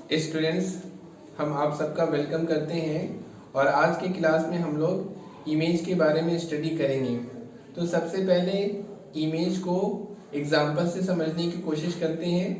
Students, हम आप सबका वेलकम करते हैं और आज की क्लास में हम लोग इमेज के बारे में स्टडी करेंगे। तो सबसे पहले इमेज को एग्जाम्पल से समझने की कोशिश करते हैं।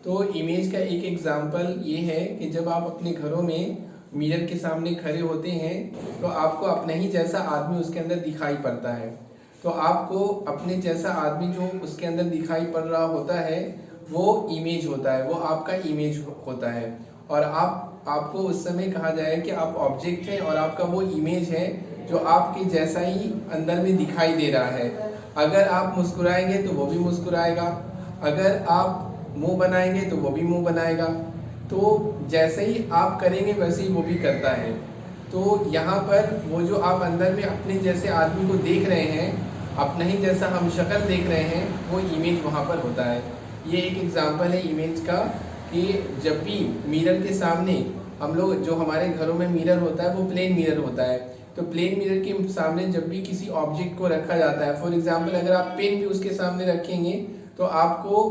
तो इमेज का एक एग्जाम्पल ये है कि जब आप अपने घरों में मिरर के सामने खड़े होते हैं तो आपको अपना ही जैसा आदमी उसके अंदर दिखाई पड़ता है। तो आपको अपने जैसा आदमी जो उसके अंदर दिखाई पड़ रहा होता है वो इमेज होता है, वो आपका इमेज होता है। और आपको उस समय कहा जाए कि आप ऑब्जेक्ट हैं और आपका वो इमेज है जो आपके जैसा ही अंदर में दिखाई दे रहा है। अगर आप मुस्कुराएंगे तो वो भी मुस्कुराएगा, अगर आप मुंह बनाएंगे तो वो भी मुंह बनाएगा। तो जैसे ही आप करेंगे वैसे ही वो भी करता है। तो यहाँ पर वो जो आप अंदर में अपने जैसे आदमी को देख रहे हैं, अपना ही जैसा हम शक्ल देख रहे हैं, वो इमेज वहाँ पर होता है। ये एक एग्जांपल है इमेज का कि जब भी मिरर के सामने हम लोग, जो हमारे घरों में मिरर होता है वो प्लेन मिरर होता है, तो प्लेन मिरर के सामने जब भी किसी ऑब्जेक्ट को रखा जाता है, फॉर एग्जांपल अगर आप पेन भी उसके सामने रखेंगे तो आपको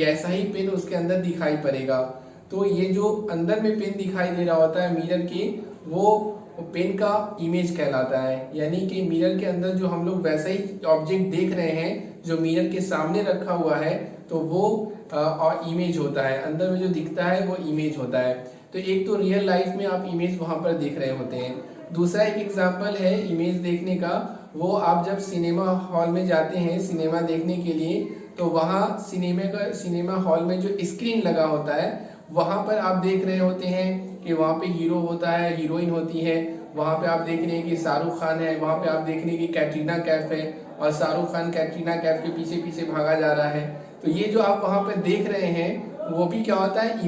ऐसा ही पेन उसके अंदर दिखाई पड़ेगा। तो ये जो अंदर में पेन दिखाई दे रहा होता है मिरर के, वो पेन का इमेज कहलाता है। यानी कि मिरर के अंदर जो हम लोग वैसा ही ऑब्जेक्ट देख रहे हैं जो मिरर के सामने रखा हुआ है, तो वो और इमेज होता है, अंदर में जो दिखता है वो इमेज होता है। तो एक तो रियल लाइफ में आप इमेज वहाँ पर देख रहे होते हैं। दूसरा एक एग्जांपल है इमेज देखने का, वो आप जब सिनेमा हॉल में जाते हैं सिनेमा देखने के लिए, तो वहाँ सिनेमा हॉल में जो स्क्रीन लगा होता है वहाँ पर आप देख रहे होते हैं कि वहाँ पे हीरो होता है, हीरोइन होती है। वहाँ पे आप देख रहे हैं कि शाहरुख खान है, वहाँ पे आप देख रहे हैं कि कैटरीना कैफ है और शाहरुख खान कैटरीना कैफ के पीछे पीछे भागा जा रहा है। तो ये जो आप वहाँ पे देख रहे हैं वो भी क्या होता है,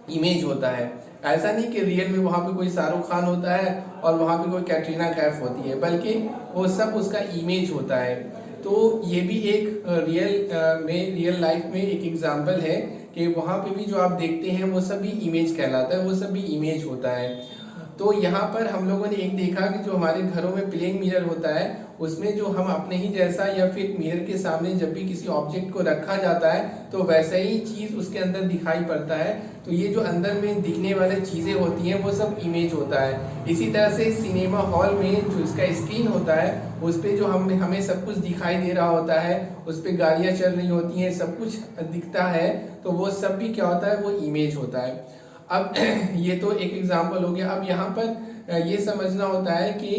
इमेज होता है। ऐसा नहीं कि रियल में वहाँ पे कोई शाहरुख खान होता है और वहाँ पे कोई कैटरीना कैफ होती है, बल्कि वो सब उसका इमेज होता है। तो ये भी एक रियल लाइफ में एक एग्जाम्पल है कि वहाँ पे भी जो आप देखते हैं वो सब भी इमेज कहलाता है, वो सब भी इमेज होता है। तो यहाँ पर हम लोगों ने एक देखा कि जो हमारे घरों में प्लेन मिरर होता है उसमें जो हम अपने ही जैसा या फिर मिरर के सामने जब भी किसी ऑब्जेक्ट को रखा जाता है तो वैसा ही चीज़ उसके अंदर दिखाई पड़ता है। तो ये जो अंदर में दिखने वाली चीज़ें होती हैं वो सब इमेज होता है। इसी तरह से सिनेमा हॉल में जो इसका स्क्रीन होता है उस पर जो हमें सब कुछ दिखाई दे रहा होता है, उस पर गाड़ियाँ चल रही होती हैं, सब कुछ दिखता है, तो वो सब भी क्या होता है, वो इमेज होता है। अब ये तो एक एग्जाम्पल हो गया। अब यहाँ पर ये समझना होता है कि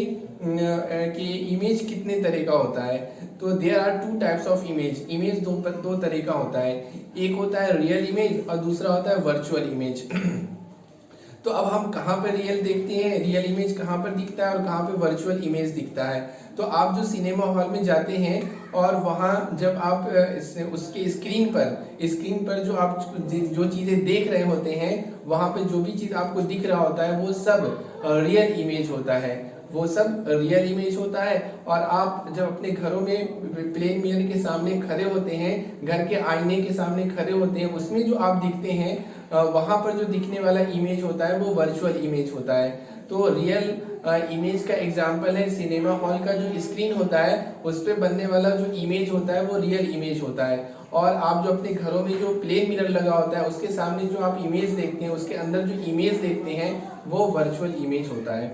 इमेज कितने तरह का होता है। तो there are two types of image. Image दो तरह का होता है, एक होता है रियल इमेज और दूसरा होता है वर्चुअल इमेज। तो अब हम कहाँ पर रियल देखते हैं, रियल इमेज कहाँ पर दिखता है और कहाँ पे वर्चुअल इमेज दिखता है। तो आप जो सिनेमा हॉल में जाते हैं और वहाँ जब आप उसके स्क्रीन पर जो आप जो चीज़ें देख रहे होते हैं वहाँ पे जो भी चीज़ आपको दिख रहा होता है वो सब रियल इमेज होता है, वो सब रियल इमेज होता है। और आप जब अपने घरों में प्लेन मिरर के सामने खड़े होते हैं, घर के आईने के सामने खड़े होते हैं, उसमें जो आप दिखते हैं वहाँ पर जो दिखने वाला इमेज होता है वो वर्चुअल इमेज होता है। तो रियल इमेज का एग्जाम्पल है सिनेमा हॉल का जो स्क्रीन होता है उस पर बनने वाला जो इमेज होता है वो रियल इमेज होता है। और आप जो अपने घरों में जो प्लेन मिरर लगा होता है उसके सामने जो आप इमेज देखते हैं, उसके अंदर जो इमेज देखते हैं वो वर्चुअल इमेज होता है।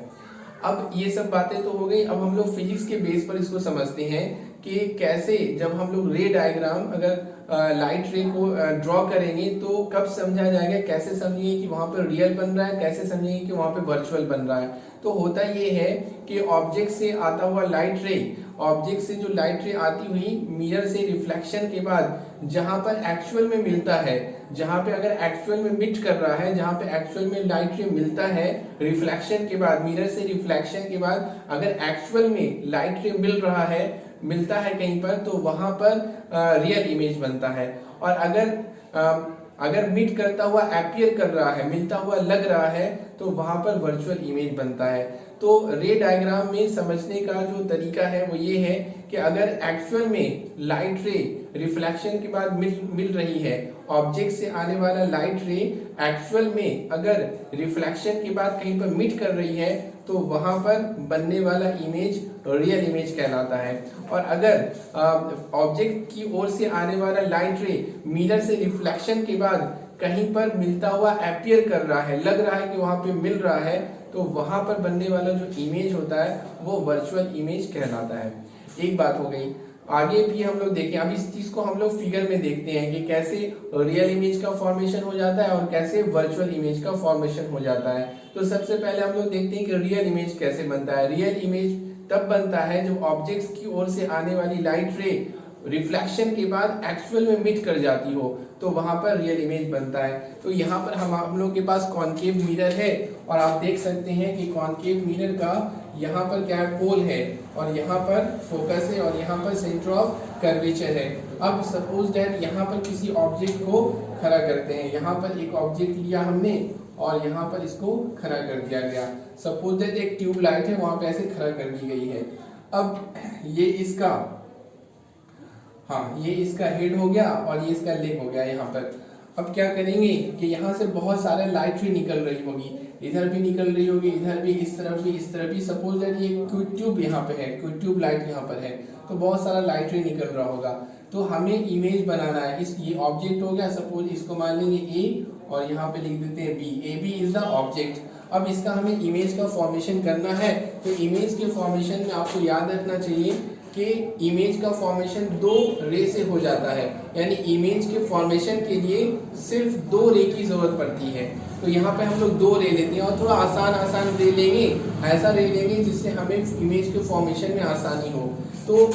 अब ये सब बातें तो हो गई। अब हम लोग फिजिक्स के बेस पर इसको समझते हैं कि कैसे जब हम लोग रे डायग्राम, अगर लाइट रे को ड्रॉ करेंगे तो कब समझा जाएगा, कैसे समझेंगे कि वहाँ पर रियल बन रहा है, कैसे समझेंगे कि वहाँ पे वर्चुअल बन रहा है। तो होता ये है कि ऑब्जेक्ट से आता हुआ लाइट रे, ऑब्जेक्ट से जो लाइट रे आती हुई मिरर से रिफ्लेक्शन के बाद जहाँ पर एक्चुअल में मिलता है, जहाँ पे अगर एक्चुअल में मिट कर रहा है, जहाँ पे एक्चुअल में लाइट रे मिलता है रिफ्लेक्शन के बाद, मिरर से रिफ्लेक्शन के बाद अगर एक्चुअल में लाइट रे मिलता है कहीं पर, तो वहाँ पर रियल इमेज बनता है। और अगर मिट करता हुआ अपीयर कर रहा है, मिलता हुआ लग रहा है, तो वहाँ पर वर्चुअल इमेज बनता है। तो रे डायग्राम में समझने का जो तरीका है वो ये है कि अगर एक्चुअल में लाइट रे रिफ्लेक्शन के बाद मिल रही है, ऑब्जेक्ट से आने वाला लाइट रे एक्चुअल में अगर रिफ्लेक्शन के बाद कहीं पर मिट कर रही है, तो वहां पर बनने वाला इमेज रियल इमेज कहलाता है। और अगर ऑब्जेक्ट की ओर से आने वाला लाइट रे मिरर से रिफ्लेक्शन के बाद कहीं पर मिलता हुआ अपीयर कर रहा है, लग रहा है कि वहां पे मिल रहा है, तो वहां पर बनने वाला जो इमेज होता है वो वर्चुअल इमेज कहलाता है। एक बात हो गई। आगे भी हम लोग देखें, अब इस चीज को हम लोग फिगर में देखते हैं कि कैसे रियल इमेज का फॉर्मेशन हो जाता है और कैसे वर्चुअल इमेज का फॉर्मेशन हो जाता है। तो सबसे पहले हम लोग देखते हैं कि रियल इमेज कैसे बनता है। रियल इमेज तब बनता है जब ऑब्जेक्ट्स की ओर से आने वाली लाइट रे रिफ्लेक्शन के बाद एक्चुअल में मिट कर जाती हो, तो वहां पर रियल इमेज बनता है। तो यहाँ पर हम लोग के पास कॉनकेव मिरर है और आप देख सकते हैं कि कॉनकेव मिरर का यहाँ पर क्या है, पोल है, और यहाँ पर फोकस है, और यहाँ पर सेंटर ऑफ कर्वेचर है। अब सपोज दैट यहाँ पर किसी ऑब्जेक्ट को खड़ा करते हैं, यहाँ पर एक ऑब्जेक्ट लिया हमने और यहाँ पर इसको खड़ा कर दिया गया। सपोज दैट एक ट्यूब लाइट है, वहां पे ऐसे खड़ा कर दी गई है। अब ये इसका ये इसका हेड हो गया और ये इसका लेग हो गया यहाँ पर। अब क्या करेंगे कि यहाँ से बहुत सारे लाइट भी निकल रही होगी, इधर भी निकल रही होगी, इधर भी, इस तरफ भी, इस तरफ भी। सपोज दैट ये कोई ट्यूब यहाँ पे है, कोई ट्यूब लाइट यहाँ पर है, तो बहुत सारा लाइट भी निकल रहा होगा। तो हमें इमेज बनाना है। ये ऑब्जेक्ट हो गया, सपोज इसको मान लेंगे ए और यहाँ पे लिख देते हैं B. A B is the object. अब इसका हमें इमेज का फॉर्मेशन करना है। तो इमेज के फॉर्मेशन में आपको याद रखना चाहिए कि इमेज का फॉर्मेशन दो रे से हो जाता है, यानी इमेज के फॉर्मेशन के लिए सिर्फ दो रे की जरूरत पड़ती है। तो यहाँ पे हम लोग दो रे लेते हैं और थोड़ा आसान रे लेंगे, ऐसा रे लेंगे जिससे हमें इमेज के फॉर्मेशन में आसानी हो। तो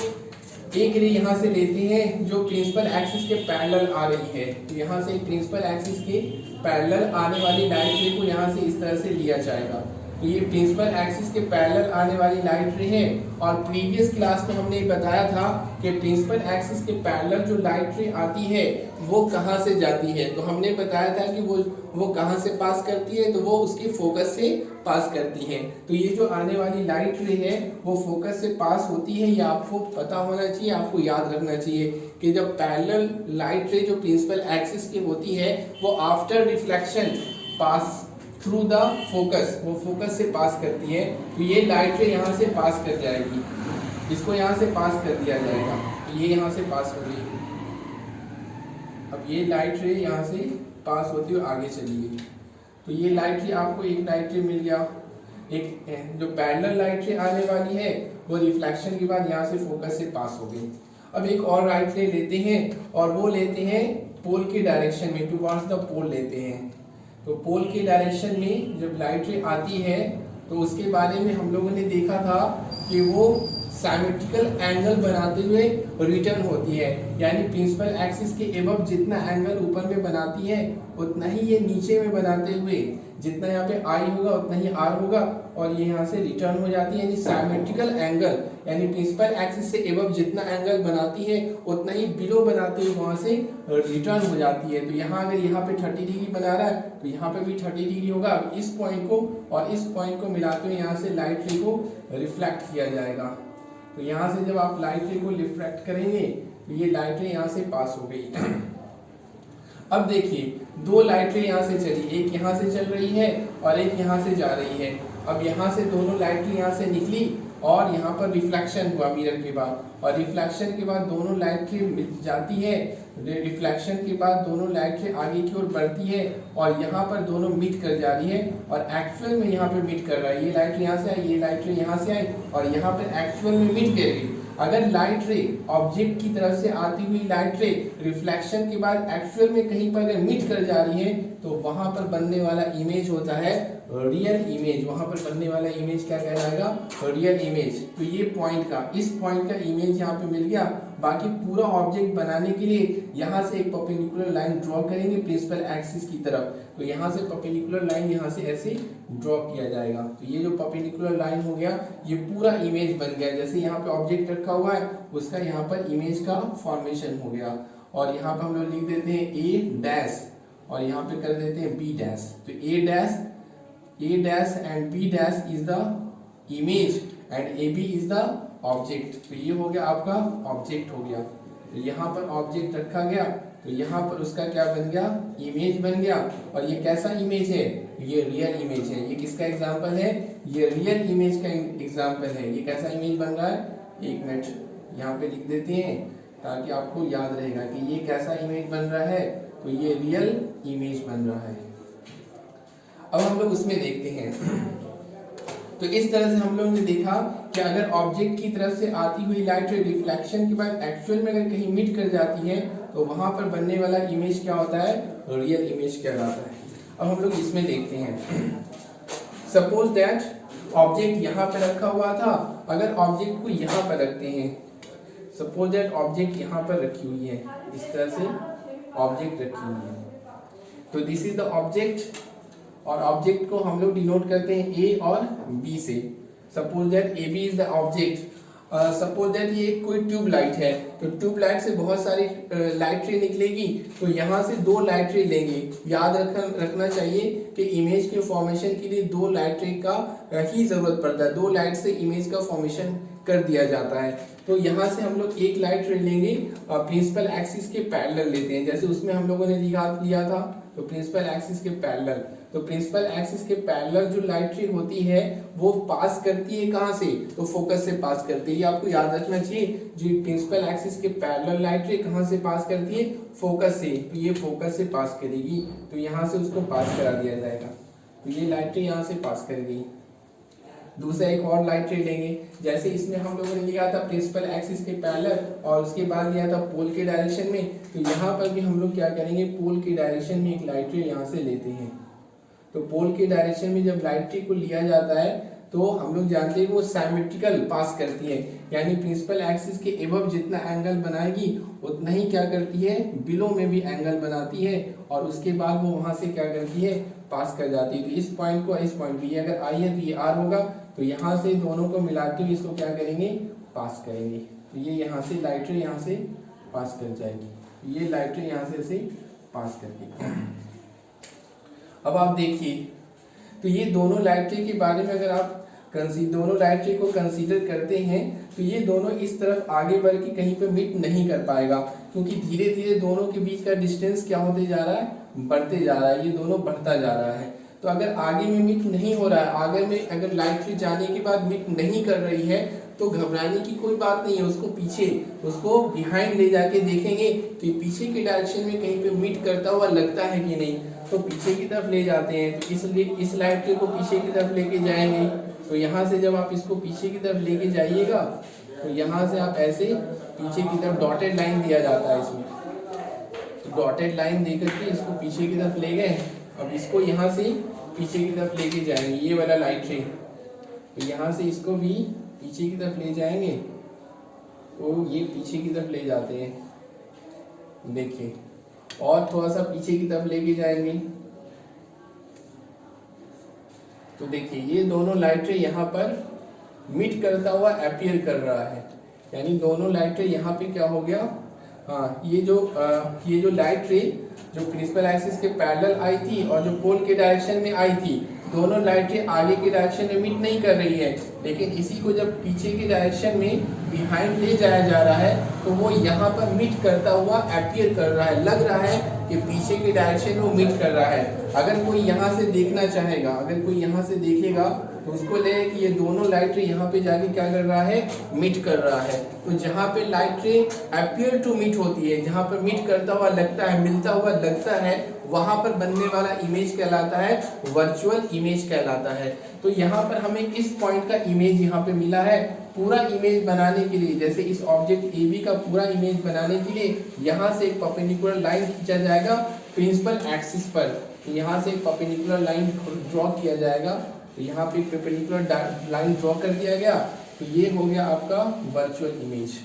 एक रे यहाँ से लेते हैं जो प्रिंसिपल एक्सिस के पैरेलल आ रही है। तो यहाँ से प्रिंसिपल एक्सिस के पैरेलल आने वाली लाइट रे को यहाँ से इस तरह से लिया जाएगा। तो ये प्रिंसिपल एक्सिस के पैरेलल आने वाली लाइट रे है। और प्रीवियस क्लास में हमने बताया था कि प्रिंसिपल एक्सिस के पैरेलल जो लाइट रे आती है वो कहाँ से जाती है। तो हमने बताया था कि वो कहाँ से पास करती है, तो वो उसके फोकस से पास करती है। तो ये जो आने वाली लाइट रे है वो फोकस से पास होती है, ये आपको पता होना चाहिए, आपको याद रखना चाहिए कि जब पैरेलल लाइट रे जो प्रिंसिपल एक्सिस की होती है वो after reflection pass through the focus, वो फोकस से पास करती है। तो ये लाइट रे यहाँ से पास कर जाएगी, इसको यहाँ से पास कर दिया जाएगा। तो ये यहाँ से पास हो गई। अब ये लाइट रे यहाँ से पास होती हुई आगे चली गई। तो ये लाइट रे आपको एक लाइट रे मिल गया। एक जो पैरेलल लाइट रे आने वाली है वो रिफ्लेक्शन के बाद यहाँ से फोकस से पास हो गई। अब एक और लाइट रे लेते हैं और वो लेते हैं पोल के डायरेक्शन में, टुवर्ड्स द पोल लेते हैं। तो पोल के डायरेक्शन में जब लाइट रे आती है तो उसके बारे में हम लोगों ने देखा था कि वो सिमेट्रिकल एंगल बनाते हुए रिटर्न होती है, यानी प्रिंसिपल एक्सिस के एबव जितना एंगल ऊपर में बनाती है उतना ही ये नीचे में बनाते हुए, जितना यहाँ पे आई होगा उतना ही आर होगा और ये यहाँ से रिटर्न हो जाती है। यानी सिमेट्रिकल एंगल, यानी प्रिंसिपल एक्सिस से एबव जितना एंगल बनाती है उतना ही बिलो बनाते हुए वहां से रिटर्न हो जाती है। तो यहाँ अगर यहाँ पे 30 डिग्री बना रहा है तो यहाँ पे भी 30 डिग्री होगा। इस पॉइंट को और इस पॉइंट को मिलाते हुए यहाँ से लाइट रे को रिफ्लेक्ट किया जाएगा। तो यहाँ से जब आप लाइट रे को रिफ्लेक्ट करेंगे तो ये लाइट रे यहाँ से पास हो गई। अब देखिए दो लाइट रे यहाँ से चली, एक यहाँ से चल रही है और एक यहाँ से जा रही है। अब यहाँ से दोनों लाइट रे यहाँ से निकली और यहाँ पर रिफ्लेक्शन हुआ मिरर के बाद, और रिफ्लेक्शन के बाद दोनों लाइट रे जाती है। रिफ्लेक्शन के बाद दोनों लाइट रे आगे की ओर बढ़ती है और यहाँ पर दोनों मीट कर जा रही है और एक्चुअल में यहाँ पे मीट कर रहा है। ये लाइट रे यहाँ से आई, ये लाइट रे यहाँ से आई और यहाँ पर एक्चुअल में मीट कर गई। अगर लाइट रे ऑब्जेक्ट की तरफ से आती हुई लाइट रे रिफ्लेक्शन के बाद एक्चुअल में कहीं पर मीट कर जा रही है तो वहां पर बनने वाला इमेज होता है रियल इमेज। वहां पर बनने वाला इमेज क्या कहलाएगा, रियल इमेज। तो ये पॉइंट का, इस पॉइंट का इमेज यहाँ पे मिल गया। बाकी पूरा ऑब्जेक्ट बनाने के लिए यहाँ से एक परपेंडिकुलर लाइन ड्रॉ करेंगे प्रिंसिपल एक्सिस की तरफ। तो यहाँ से परपेंडिकुलर लाइन यहाँ से ऐसे ड्रॉ किया जाएगा। तो ये जो परपेंडिकुलर लाइन हो गया ये पूरा इमेज बन गया। जैसे यहाँ पे ऑब्जेक्ट रखा हुआ है उसका यहाँ पर इमेज का फॉर्मेशन हो गया। और यहाँ पर हम लोग लिख देते हैं ए डैश और यहाँ पे कर देते हैं बी डैश। तो A dash and B dash is the image and A B is the object. तो ये हो गया आपका ऑब्जेक्ट हो गया। तो यहाँ पर ऑब्जेक्ट रखा गया तो यहाँ पर उसका क्या बन गया, इमेज बन गया। और ये कैसा इमेज है, ये रियल इमेज है। ये किसका एग्जाम्पल है, ये रियल इमेज का एग्जाम्पल है। ये कैसा इमेज बन रहा है, एक मिनट यहाँ पे लिख देते हैं ताकि आपको याद रहेगा कि ये कैसा इमेज बन रहा है। तो ये रियल इमेज बन रहा है। अब हम लोग उसमें देखते हैं। तो इस तरह से हम लोग ने देखा कि अगर ऑब्जेक्ट की तरफ से आती हुई लाइट रिफ्लेक्शन के बाद एक्चुअल में अगर कहीं मिट कर जाती है तो वहां पर बनने वाला इमेज क्या होता है, रियल इमेज कहलाता है। अब हम लोग इसमें देखते हैं। सपोज दैट ऑब्जेक्ट यहाँ पे रखा हुआ था, अगर ऑब्जेक्ट को यहाँ पर रखते हैं, सपोज दैट ऑब्जेक्ट यहाँ पर रखी हुई है, इस तरह से ऑब्जेक्ट रखी हुई है, तो दिस इज द ऑब्जेक्ट, और ऑब्जेक्ट को हम लोग डिनोट करते हैं ए और बी से। Suppose that A B is the object. Suppose that ये कोई ट्यूब लाइट है, तो ट्यूब लाइट से बहुत सारी लाइट रे निकलेगी, तो यहाँ से 2 लाइट रे लेंगे। याद रखना चाहिए कि इमेज के फॉर्मेशन के लिए 2 लाइट रे का ही जरूरत पड़ता है, 2 लाइट से इमेज का फॉर्मेशन कर दिया जाता है। तो यहाँ से हम लोग एक लाइट रे लेंगे और प्रिंसिपल एक्सिस के पैरेलल लेते हैं, जैसे उसमें हम लोगों ने लिया था, तो प्रिंसिपल एक्सिस के पैरेलल। तो प्रिंसिपल एक्सिस के पैरेलल जो लाइट रे होती है वो पास करती है कहाँ से, तो फोकस से पास करती है। ये आपको याद रखना चाहिए, जो प्रिंसिपल एक्सिस के पैरेलल लाइट रे कहाँ से पास करती है, फोकस से। तो ये फोकस से पास करेगी, तो यहाँ से उसको पास करा दिया जाएगा, तो ये लाइट रे यहाँ से पास करेगी। दूसरा एक और लाइट रे लेंगे, जैसे इसमें हम लोगों ने लिया था प्रिंसिपल एक्सिस के पैरेलल और उसके बाद लिया था पोल के डायरेक्शन में, तो यहाँ पर भी हम लोग क्या करेंगे, पोल के डायरेक्शन में एक लाइट रे यहाँ से लेते हैं। तो पोल के डायरेक्शन में जब लाइट रे को लिया जाता है तो हम लोग जानते हैं वो सिमेट्रिकल पास करती है, यानी प्रिंसिपल एक्सिस के एबव जितना एंगल बनाएगी उतना ही क्या करती है, बिलो में भी एंगल बनाती है, और उसके बाद वो वहां से क्या करती है, पास कर जाती है। तो इस पॉइंट को इस पॉइंट पे अगर आई है तो ये आर होगा, तो यहाँ से दोनों को मिलाते हुए इसको क्या करेंगे, पास करेंगे। तो ये यहाँ से लाइट रे यहाँ से पास कर जाएगी, ये लाइट रे यहाँ से पास करके। अब आप देखिए, तो ये दोनों लाइट रे के बारे में अगर आप दोनों लाइट रे को कंसीडर करते हैं तो ये दोनों इस तरफ आगे बढ़ के कहीं पे मिट नहीं कर पाएगा, क्योंकि धीरे धीरे दोनों के बीच का डिस्टेंस क्या होते जा रहा है, बढ़ते जा रहा है, ये दोनों बढ़ता जा रहा है। तो अगर आगे में मिट नहीं हो रहा है, आगे में अगर लाइट रे जाने के बाद मिट नहीं कर रही है तो घबराने की कोई बात नहीं है, उसको पीछे, उसको बिहाइंड ले जाके देखेंगे कि पीछे के डायरेक्शन में कहीं पे मिट करता हुआ लगता है कि नहीं, तो पीछे की तरफ ले जाते हैं। तो इसलिए इस लाइट रे को पीछे की तरफ लेके जाएंगे, तो यहाँ से जब आप इसको पीछे की तरफ लेके जाइएगा तो यहाँ से आप ऐसे पीछे की तरफ डॉटेड लाइन दिया जाता है इसमें, तो डॉटेड लाइन दे करके इसको पीछे की तरफ ले गए। अब इसको यहाँ से पीछे की तरफ लेके जाएंगे, ये वाला लाइट रे, तो यहाँ से इसको भी पीछे की तरफ ले जाएंगे, तो ये पीछे की तरफ ले जाते हैं, देखिए, और थोड़ा सा पीछे की तरफ लेके जाएंगे, तो देखिए ये दोनों लाइट रे यहाँ पर मिट करता हुआ अपीयर कर रहा है, यानी दोनों लाइट रे यहाँ पे क्या हो गया, हाँ, ये जो लाइट रे जो प्रिंसिपल एक्सिस के पैरेलल आई थी और जो पोल के डायरेक्शन में आई थी, दोनों लाइट रे आगे के डायरेक्शन में मिट नहीं कर रही है, लेकिन इसी को जब पीछे के डायरेक्शन में बिहाइंड ले जाया जा रहा है तो वो यहाँ पर मिट करता हुआ अपीयर कर रहा है, लग रहा है कि पीछे के डायरेक्शन में वो मिट कर रहा है। अगर कोई यहाँ से देखना चाहेगा, अगर कोई यहाँ से देखेगा तो उसको लगेगा कि ये दोनों लाइट रे यहाँ पे जाके क्या कर रहा है, मिट कर रहा है। तो जहाँ पे लाइट रे अपीयर टू मिट होती है, जहाँ पर मिट करता हुआ लगता है, मिलता हुआ लगता है, वहां पर बनने वाला इमेज कहलाता है वर्चुअल इमेज कहलाता है। तो यहाँ पर हमें इस पॉइंट का इमेज यहाँ पे मिला है। पूरा इमेज बनाने के लिए, जैसे इस ऑब्जेक्ट ए बी का पूरा इमेज बनाने के लिए यहाँ से एक परपेंडिकुलर लाइन खींचा जाएगा प्रिंसिपल एक्सिस पर, तो यहाँ से एक परपेंडिकुलर लाइन ड्रॉ किया जाएगा, तो यहाँ पे परपेंडिकुलर लाइन ड्रॉ कर दिया गया, तो ये हो गया आपका वर्चुअल इमेज।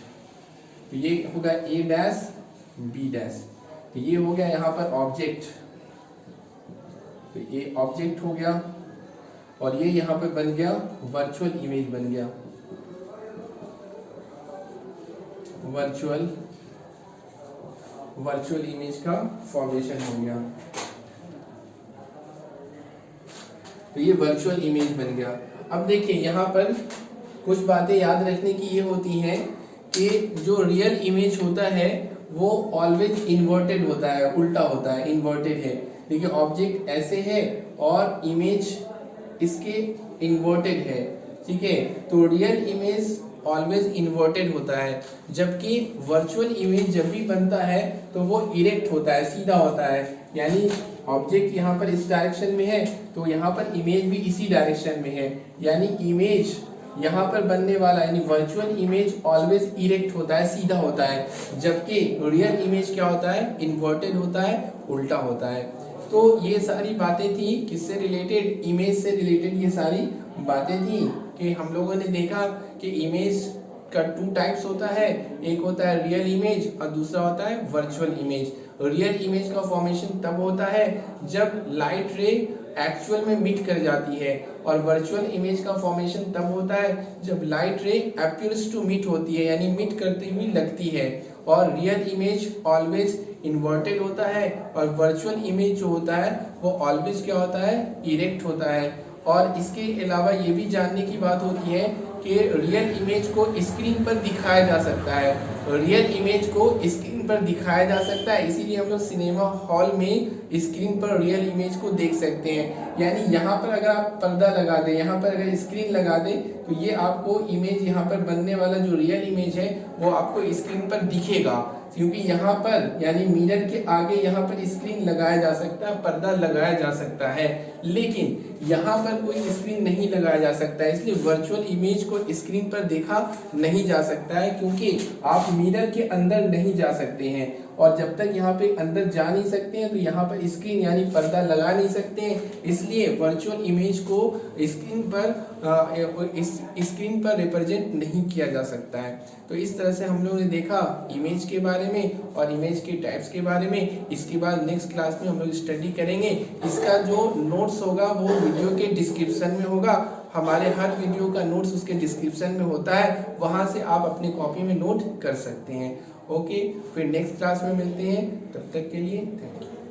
तो ये होगा ए डैश बी डैश, तो ये हो गया यहाँ पर ऑब्जेक्ट, तो ये ऑब्जेक्ट हो गया, और ये यहाँ पे बन गया वर्चुअल इमेज बन गया, वर्चुअल इमेज का फॉर्मेशन हो गया। तो ये वर्चुअल इमेज बन गया। अब देखिए यहाँ पर कुछ बातें याद रखने की ये होती हैं कि जो रियल इमेज होता है वो ऑलवेज इन्वर्टेड होता है, उल्टा होता है, इन्वर्टेड है। देखिए ऑब्जेक्ट ऐसे है और इमेज इसके इन्वर्टेड है, ठीक है। तो रियल इमेज ऑलवेज इन्वर्टेड होता है, जबकि वर्चुअल इमेज जब भी बनता है तो वो इरेक्ट होता है, सीधा होता है। यानी ऑब्जेक्ट यहाँ पर इस डायरेक्शन में है तो यहाँ पर इमेज भी इसी डायरेक्शन में है, यानी इमेज यहाँ पर बनने वाला यानी वर्चुअल इमेज ऑलवेज इरेक्ट होता है, सीधा होता है, जबकि रियल इमेज क्या होता है, इन्वर्टेड होता है, उल्टा होता है। तो ये सारी बातें थी किससे रिलेटेड, इमेज से रिलेटेड ये सारी बातें थी कि हम लोगों ने देखा कि इमेज का 2 टाइप्स होता है, एक होता है रियल इमेज और दूसरा होता है वर्चुअल इमेज। रियल इमेज का फॉर्मेशन तब होता है जब लाइट रे एक्चुअल में मीट कर जाती है, और वर्चुअल इमेज का फॉर्मेशन तब होता है जब लाइट रे अपीयर्स टू मीट होती है, यानी मीट करती हुई लगती है। और रियल इमेज ऑलवेज इन्वर्टेड होता है और वर्चुअल इमेज जो होता है वो ऑलवेज क्या होता है, इरेक्ट होता है। और इसके अलावा ये भी जानने की बात होती है कि रियल इमेज को स्क्रीन पर दिखाया जा सकता है, रियल इमेज को स्क्रीन पर दिखाया जा सकता है, इसीलिए हम लोग सिनेमा हॉल में स्क्रीन पर रियल इमेज को देख सकते हैं। यानी यहाँ पर अगर आप पर्दा लगा दें, यहाँ पर अगर स्क्रीन लगा दें तो ये आपको इमेज यहाँ पर बनने वाला जो रियल इमेज है वो आपको स्क्रीन पर दिखेगा, क्योंकि यहाँ पर यानी मिरर के आगे यहाँ पर स्क्रीन लगाया जा सकता है, पर्दा लगाया जा सकता है, लेकिन यहाँ पर कोई स्क्रीन नहीं लगाया जा सकता है। इसलिए वर्चुअल इमेज को स्क्रीन पर देखा नहीं जा सकता है, क्योंकि आप मिरर के अंदर नहीं जा सकते हैं, और जब तक यहाँ पे अंदर जा नहीं सकते हैं तो यहाँ पर स्क्रीन यानी पर्दा लगा नहीं सकते हैं। इसलिए वर्चुअल इमेज को स्क्रीन पर रिप्रेजेंट नहीं किया जा सकता है। तो इस तरह से हम लोगों ने देखा इमेज के बारे में और इमेज के टाइप्स के बारे में। इसके बाद नेक्स्ट क्लास में हम लोग स्टडी करेंगे, इसका जो नोट्स होगा वो वीडियो के डिस्क्रिप्शन में होगा। हमारे हर वीडियो का नोट्स उसके डिस्क्रिप्शन में होता है, वहां से आप अपनी कॉपी में नोट कर सकते हैं। ओके, फिर नेक्स्ट क्लास में मिलते हैं, तब तक के लिए थैंक यू।